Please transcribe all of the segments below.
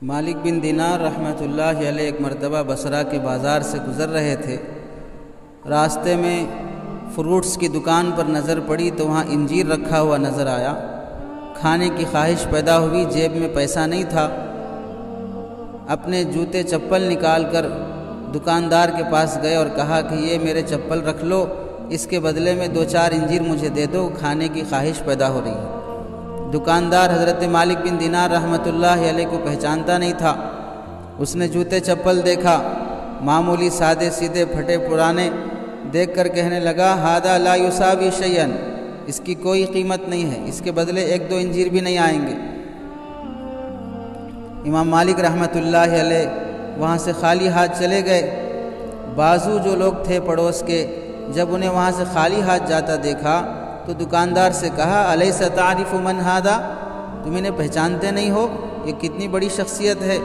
मालिक बिन दिनार रहमतुल्लाहि अलैह एक मरतबा बसरा के बाज़ार से गुज़र रहे थे। रास्ते में फ्रूट्स की दुकान पर नज़र पड़ी तो वहाँ इंजीर रखा हुआ नज़र आया। खाने की ख्वाहिश पैदा हुई, जेब में पैसा नहीं था। अपने जूते चप्पल निकाल कर दुकानदार के पास गए और कहा कि ये मेरे चप्पल रख लो, इसके बदले में 2-4 इंजीर मुझे दे दो, खाने की ख्वाहिश पैदा हो रही है। दुकानदार हज़रत मालिक बिन दिनार रहमतुल्लाहि अलैह को पहचानता नहीं था। उसने जूते चप्पल देखा, मामूली सादे सीधे फटे पुराने देख कर कहने लगा, हादा ला युसावी शैयन, इसकी कोई कीमत नहीं है, इसके बदले 1-2 इंजीर भी नहीं आएंगे। इमाम मालिक रहमतुल्लाहि अलैह वहाँ से खाली हाथ चले गए। बाजू जो लोग थे पड़ोस के, जब उन्हें वहाँ से खाली हाथ जाता देखा तो दुकानदार से कहा, अलैसा तारिफु मन हादा, तुम इन्हें पहचानते नहीं हो? ये कितनी बड़ी शख्सियत है,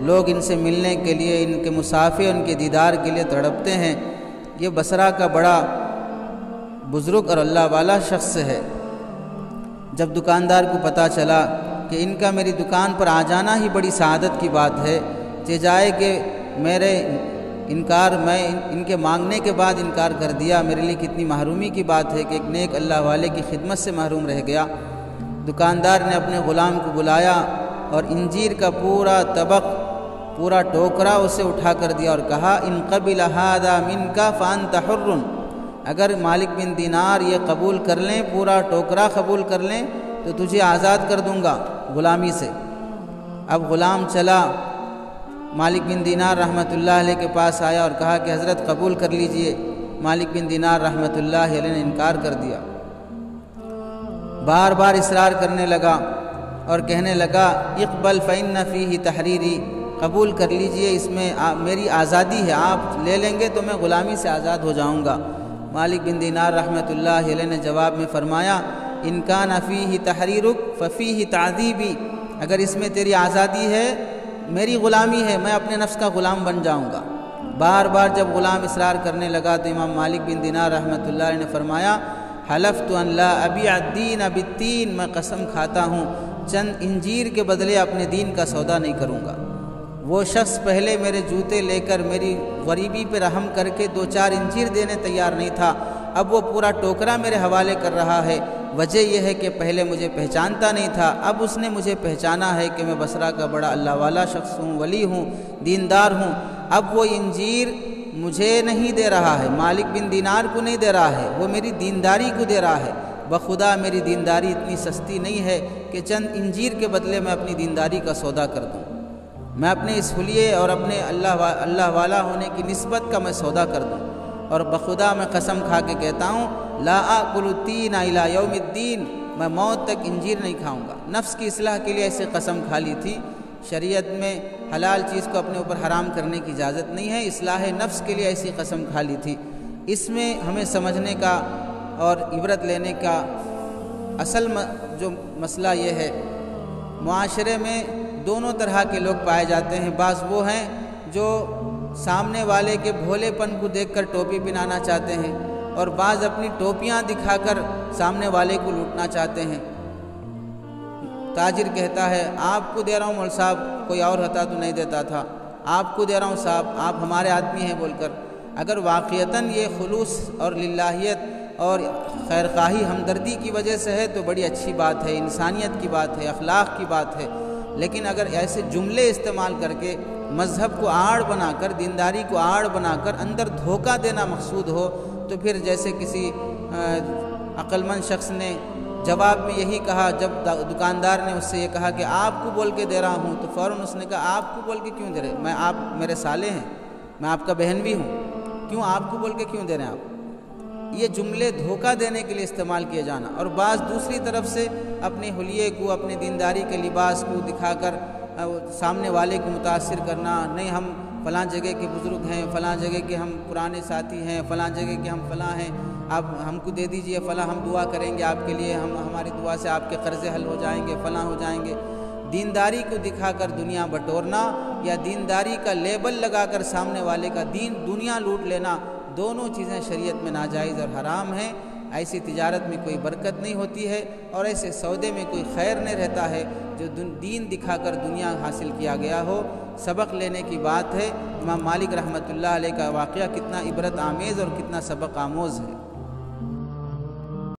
लोग इनसे मिलने के लिए, इनके मुसाफिर, उनके दीदार के लिए तड़पते हैं। ये बसरा का बड़ा बुज़ुर्ग और अल्लाह वाला शख्स है। जब दुकानदार को पता चला कि इनका मेरी दुकान पर आ जाना ही बड़ी सआदत की बात है, जाए कि मेरे इनकार, मैं इनके मांगने के बाद इनकार कर दिया, मेरे लिए कितनी महरूमी की बात है कि एक नेक अल्लाह वाले की खिदमत से महरूम रह गया। दुकानदार ने अपने ग़ुलाम को बुलाया और इंजीर का पूरा तबक, पूरा टोकरा उसे उठा कर दिया और कहा, इन क़बिल हादा मिनका फ़अन्त हुर्रुन, अगर मालिक बिन दिनार ये कबूल कर लें, पूरा टोकरा कबूल कर लें तो तुझे आज़ाद कर दूँगा ग़ुलामी से। अब ग़ुलाम चला, मालिक बिन दिनार रहमतुल्लाह अलैह के पास आया और कहा कि हज़रत कबूल कर लीजिए। मालिक बिन दिनार रहमतुल्लाह अलैह ने इनकार कर दिया। बार बार इसरार करने लगा और कहने लगा, इक़बल फ़इन्न फ़ीही तहरीरी, कबूल कर लीजिए, इसमें मेरी आज़ादी है, आप ले लेंगे तो मैं ग़ुलामी से आज़ाद हो जाऊँगा। मालिक बिन दिनार रहमतुल्लाह अलैह ने जवाब में फ़रमाया, इन कान फ़ीही तहरीरुक फ़फ़ीही ताज़ीबी, अगर इसमें तेरी आज़ादी है, मेरी ग़ुलामी है, मैं अपने नफ्स का ग़ुलाम बन जाऊँगा। बार बार जब ग़ुलाम इसरार करने लगा तो इमाम मालिक बिन दिनार रहमतुल्लाह अलैह ने फ़रमाया, हलफ़्तु अन ला अबीअ अद-दीन बिद-दीन, मैं कसम खाता हूँ चंद इंजीर के बदले अपने दीन का सौदा नहीं करूँगा। वो शख्स पहले मेरे जूते लेकर मेरी गरीबी पे रहम करके 2-4 इंजीर देने तैयार नहीं था, अब वो पूरा टोकरा मेरे हवाले कर रहा है। वजह यह है कि पहले मुझे पहचानता नहीं था, अब उसने मुझे पहचाना है कि मैं बसरा का बड़ा अल्लाह वाला शख्स हूँ, वली हूँ, दीनदार हूँ। अब वो इंजीर मुझे नहीं दे रहा है, मालिक बिन दिनार को नहीं दे रहा है, वो मेरी दीनदारी को दे रहा है। बखुदा मेरी दीनदारी इतनी सस्ती नहीं है कि चंद इंजीर के बदले मैं अपनी दीनदारी का सौदा कर दूँ। मैं अपने इस हुलिये और अपने अल्लाह वाला होने की निस्बत का मैं सौदा कर दूँ। और बखुदा मैं कसम खा के कहता हूँ, ला आकुलु तीन इला यौमिद्दीन, मैं मौत तक इंजीर नहीं खाऊंगा। नफ्स की इस्लाह के लिए ऐसे कसम खा ली थी। शरीयत में हलाल चीज़ को अपने ऊपर हराम करने की इजाज़त नहीं है, इस्लाह नफ्स के लिए ऐसी कसम खा ली थी। इसमें हमें समझने का और इबरत लेने का असल जो मसला ये है, मुआशरे में दोनों तरह के लोग पाए जाते हैं। बाज़ वो हैं जो सामने वाले के भोलेपन को देखकर टोपी पहनाना चाहते हैं, और बाज़ अपनी टोपियां दिखाकर सामने वाले को लूटना चाहते हैं। ताजिर कहता है, आपको दे रहा हूँ मौलवी साहब, कोई और होता तो नहीं देता था, आपको दे रहा हूँ साहब, आप हमारे आदमी हैं बोलकर। अगर वाक़ियतन ये खुलूस और लिल्लाहियत और खैरखाही हमदर्दी की वजह से है तो बड़ी अच्छी बात है, इंसानियत की बात है, अखलाक की बात है। लेकिन अगर ऐसे जुमले इस्तेमाल करके मज़हब को आड़ बनाकर, दीनदारी को आड़ बनाकर अंदर धोखा देना मकसूद हो, तो फिर जैसे किसी अक्लमंद शख्स ने जवाब में यही कहा, जब दुकानदार ने उससे ये कहा कि आपको बोल के दे रहा हूँ, तो फ़ौरन उसने कहा, आपको बोल के क्यों दे रहे, मैं, आप मेरे साले हैं, मैं आपका बहन भी हूँ, क्यों आपको बोल के क्यों दे रहे हैं आप? ये जुमले धोखा देने के लिए इस्तेमाल किए जाना। और बाज़ दूसरी तरफ से अपने हुलिये को, अपने दीनदारी के लिबास को दिखाकर सामने वाले को मुतासिर करना, नहीं हम फ़लाँ जगह के बुज़ुर्ग हैं, फ़लाँ जगह के हम पुराने साथी हैं, फ़लाँ जगह के हम फ़लाँ हैं, आप हमको दे दीजिए फ़लाँ, हम दुआ करेंगे आपके लिए, हम हमारी दुआ से आपके कर्ज़े हल हो जाएंगे, फ़लाँ हो जाएंगे। दीनदारी को दिखाकर दुनिया बटोरना या दीनदारी का लेबल लगाकर सामने वाले का दुनिया लूट लेना, दोनों चीज़ें शरीयत में नाजायज़ और हराम हैं। ऐसी तिजारत में कोई बरकत नहीं होती है और ऐसे सौदे में कोई खैर नहीं रहता है जो दीन दिखाकर दुनिया हासिल किया गया हो। सबक लेने की बात है। इमाम मालिक रहमतुल्लाह अलैह का वाक़या कितना इबरत आमेज़ और कितना सबक आमोज़ है।